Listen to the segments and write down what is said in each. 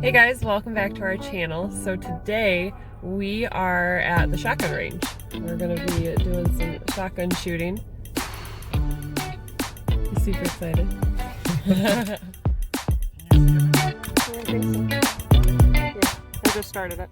Hey guys, welcome back to our channel. So today we are at the shotgun range. We're going to be doing some shotgun shooting. He's super excited. I just started it.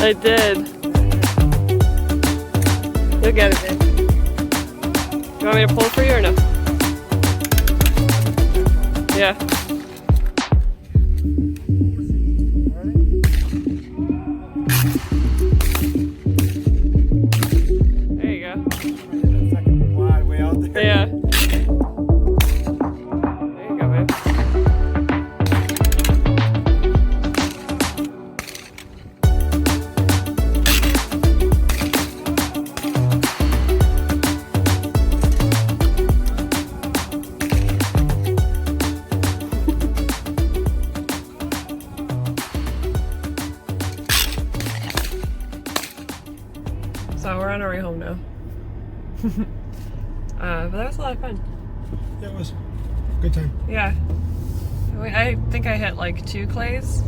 I did. You'll get it, babe. You want me to pull for you or no? Yeah. There you go. Way out there. Yeah. There you go, babe. So we're on our way home now. But that was a lot of fun. Yeah, it was. Good time. Yeah. I think I hit like 2 clays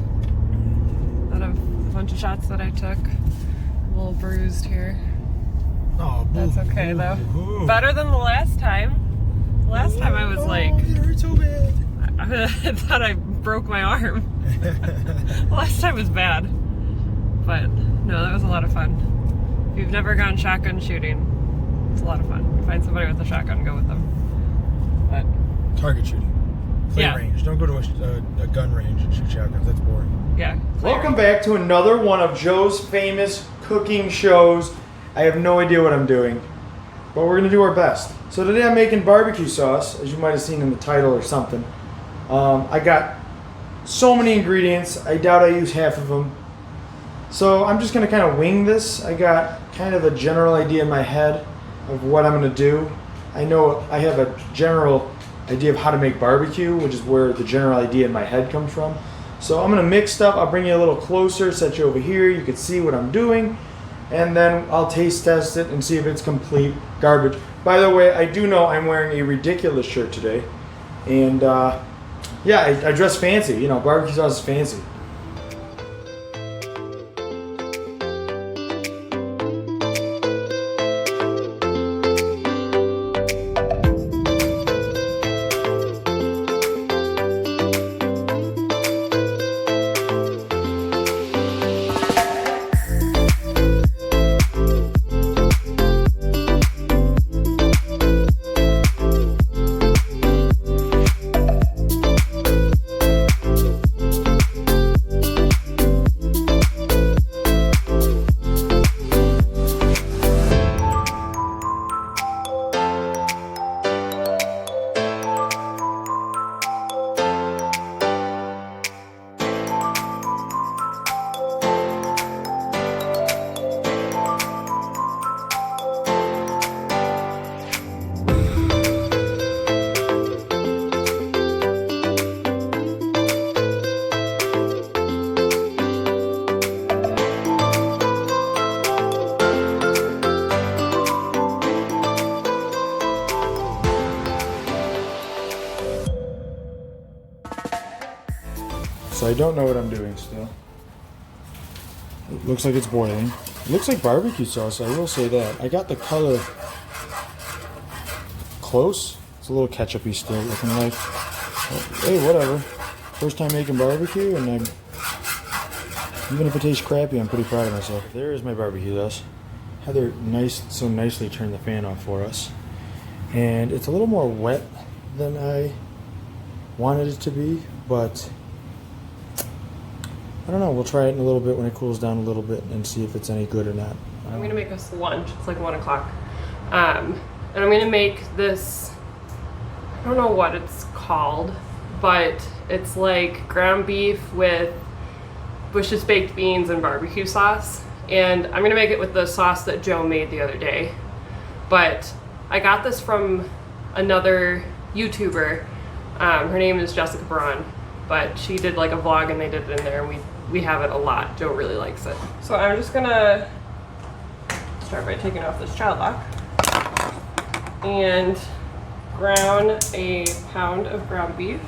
out of a bunch of shots that I took. A little bruised here. Oh, That's okay though. Better than the last time. Last time I was like, it hurt so bad. I thought I broke my arm. Last time was bad. But no, that was a lot of fun. If you've never gone shotgun shooting, it's a lot of fun. Find somebody with a shotgun, go with them. But Target shooting. Play Yeah. range. Don't go to a gun range and shoot shotguns. That's boring. yeah. Welcome back to another one of Joe's famous cooking shows. I have no idea what I'm doing, but we're gonna do our best. So today I'm making barbecue sauce, as you might have seen in the title or something. I got so many ingredients, I doubt I use half of them. So I'm just gonna kind of wing this. I got kind of a general idea in my head of what I'm gonna do. I know I have a general idea of how to make barbecue, which is where the general idea in my head comes from. So I'm gonna mix stuff. I'll bring you a little closer, set you over here. You can see what I'm doing, and then I'll taste test it and see if it's complete garbage. By the way, I do know I'm wearing a ridiculous shirt today, and yeah, I dress fancy. You know, barbecue sauce is fancy. So I don't know what I'm doing still. It looks like it's boiling. It looks like barbecue sauce, I will say that. I got the color close. It's a little ketchup-y still looking like. But, hey, whatever. First time making barbecue, and even if it tastes crappy, I'm pretty proud of myself. There is my barbecue sauce. Heather so nicely turned the fan off for us. And it's a little more wet than I wanted it to be, but I don't know. We'll try it in a little bit when it cools down a little bit and see if it's any good or not. I'm going to make us lunch. It's like 1 o'clock. And I'm going to make this, I don't know what it's called, but it's like ground beef with Bush's baked beans and barbecue sauce. And I'm going to make it with the sauce that Joe made the other day. But I got this from another YouTuber. Her name is Jessica Braun, but she did like a vlog and they did it in there, and we have it a lot. Joe really likes it. So I'm just gonna start by taking off this child lock and ground a pound of ground beef,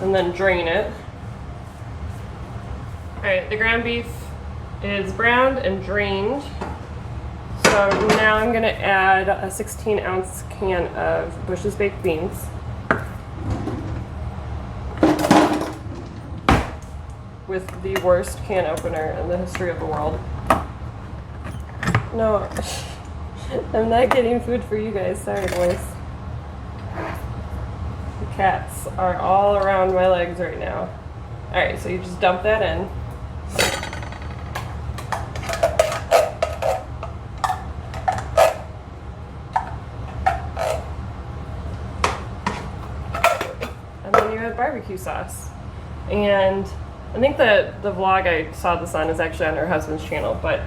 and then drain it. All right, the ground beef is browned and drained. So now I'm gonna add a 16-ounce can of Bush's baked beans. With the worst can opener in the history of the world. No, I'm not getting food for you guys, sorry boys. The cats are all around my legs right now. All right, so you just dump that in. Barbecue sauce. And I think that the vlog I saw this on is actually on her husband's channel, but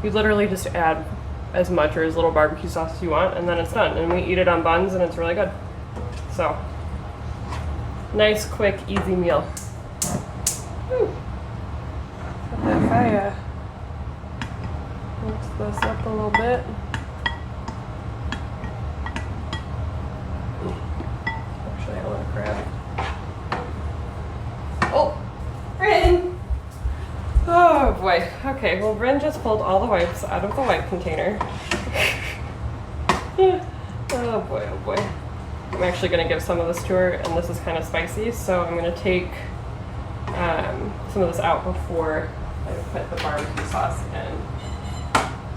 you literally just add as much or as little barbecue sauce as you want, and then it's done. And we eat it on buns, and it's really good. So, nice, quick, easy meal. Whew. But if I mix this up a little bit. Actually, I want to grab it. Oh, Bryn! Oh boy. Okay, well Bryn just pulled all the wipes out of the wipe container. Oh boy, oh boy. I'm actually going to give some of this to her, and this is kind of spicy, so I'm going to take some of this out before I put the barbecue sauce in.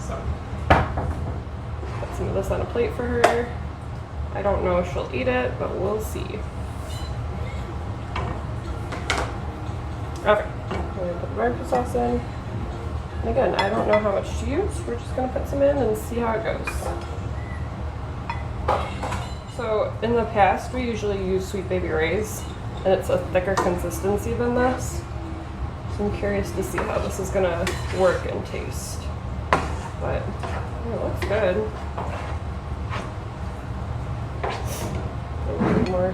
So, put some of this on a plate for her. I don't know if she'll eat it, but we'll see. Okay, I'm going to put the barbecue sauce in. And again, I don't know how much to use. We're just going to put some in and see how it goes. So in the past, we usually use Sweet Baby Ray's, and it's a thicker consistency than this. So I'm curious to see how this is going to work and taste. But it looks good. A little bit more.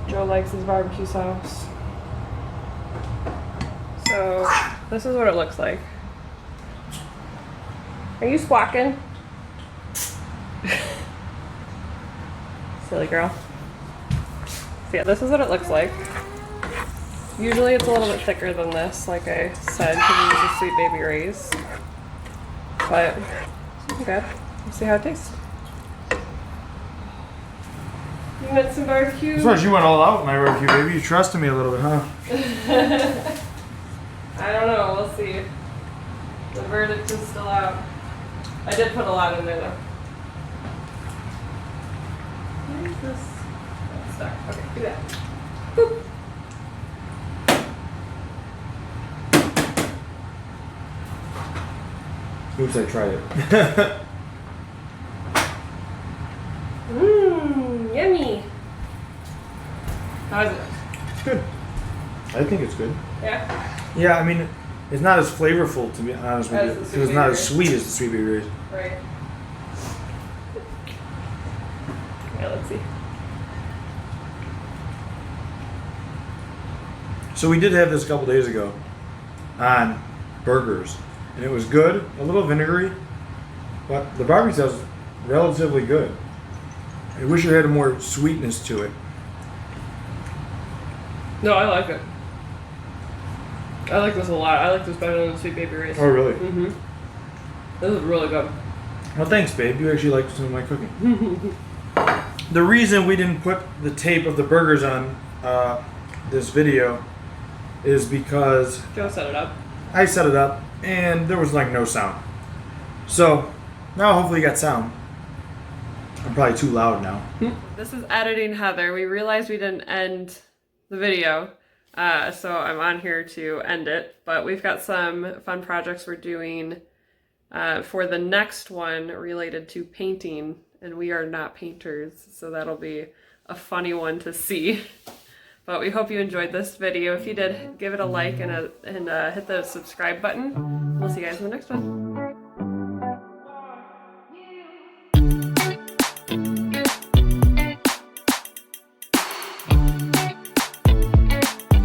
Joe likes his barbecue sauce. So this is what it looks like. Are you squawking? Silly girl. So yeah, this is what it looks like. Usually it's a little bit thicker than this, like I said, because we use a Sweet Baby Ray's. But it's good. We'll see how it tastes. You want some barbecue? As far as you went all out with my barbecue, baby. You trusted me a little bit, huh? I don't know. We'll see. The verdict is still out. I did put a lot in there, though. Where is this? Oh, it's stuck. Okay, do that. Boop. Oops, I tried it. Mmm, yummy. How is it? It's good. I think it's good. Yeah? Yeah, I mean, it's not as flavorful, to be honest with you. As the Sweet It's not Baby as sweet as the Sweet Baby Ray's. Right. Yeah, let's see. So we did have this a couple days ago on burgers, and it was good, a little vinegary, but the barbecue sauce was relatively good. I wish it had more sweetness to it. No, I like it. I like this a lot. I like this better than Sweet Baby Ray's. Oh, really? Mm-hmm. This is really good. Well, thanks, babe. You actually like some of my cooking. The reason we didn't put the tape of the burgers on this video is because Joe set it up. I set it up and there was like no sound. So now hopefully you got sound. I'm probably too loud now. This is editing Heather. We realized we didn't end the video, so I'm on here to end it. But we've got some fun projects we're doing for the next one related to painting, and we are not painters, so that'll be a funny one to see. But we hope you enjoyed this video. If you did, give it a like and hit the subscribe button. We'll see you guys in the next one.